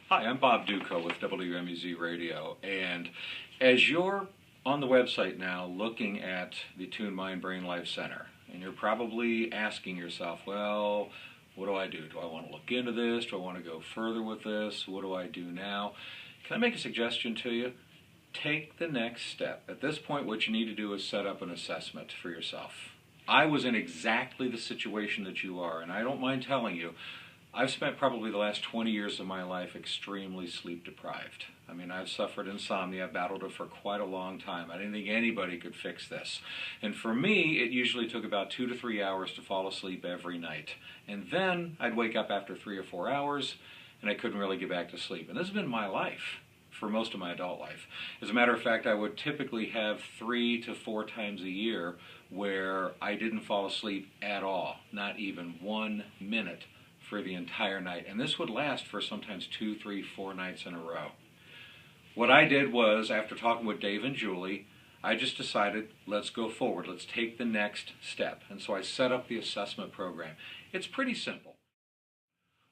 Hi, I'm Bob Dutko with WMUZ Radio, and as you're on the website now looking at the Tune Mind Brain Life Center, and you're probably asking yourself, well, what do I do? Do I want to look into this? Do I want to go further with this? What do I do now? Can I make a suggestion to you? Take the next step. At this point, what you need to do is set up an assessment for yourself. I was in exactly the situation that you are, and I don't mind telling you, I've spent probably the last 20 years of my life extremely sleep deprived. I mean, I've suffered insomnia, I've battled it for quite a long time. I didn't think anybody could fix this. And for me, it usually took about 2 to 3 hours to fall asleep every night. And then I'd wake up after 3 or 4 hours, and I couldn't really get back to sleep. And this has been my life for most of my adult life. As a matter of fact, I would typically have 3 to 4 times a year where I didn't fall asleep at all, not even 1 minute for the entire night. And this would last for sometimes 2, 3, 4 nights in a row. What I did was, after talking with Dave and Julie, I just decided, let's go forward. Let's take the next step. And so I set up the assessment program. It's pretty simple.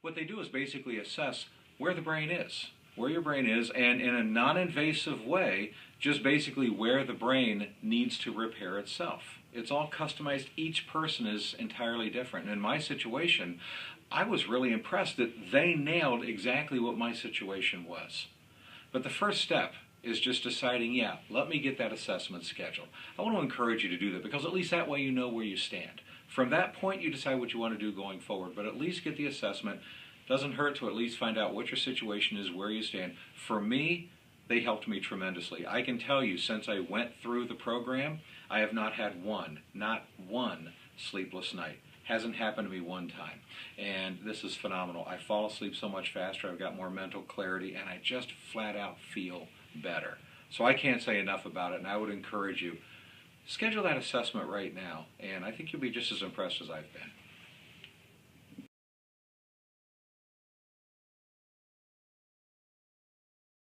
What they do is basically assess where the brain is, where your brain is, and in a non-invasive way, just basically where the brain needs to repair itself. It's all customized. Each person is entirely different. And in my situation, I was really impressed that they nailed exactly what my situation was. But the first step is just deciding, yeah, let me get that assessment scheduled. I want to encourage you to do that because at least that way you know where you stand. From that point, you decide what you want to do going forward, but at least get the assessment. Doesn't hurt to at least find out what your situation is, where you stand. For me, they helped me tremendously. I can tell you, since I went through the program, I have not had not one sleepless night. Hasn't happened to me one time. And this is phenomenal. I fall asleep so much faster, I've got more mental clarity, and I just flat out feel better. So I can't say enough about it, and I would encourage you, schedule that assessment right now, and I think you'll be just as impressed as I've been.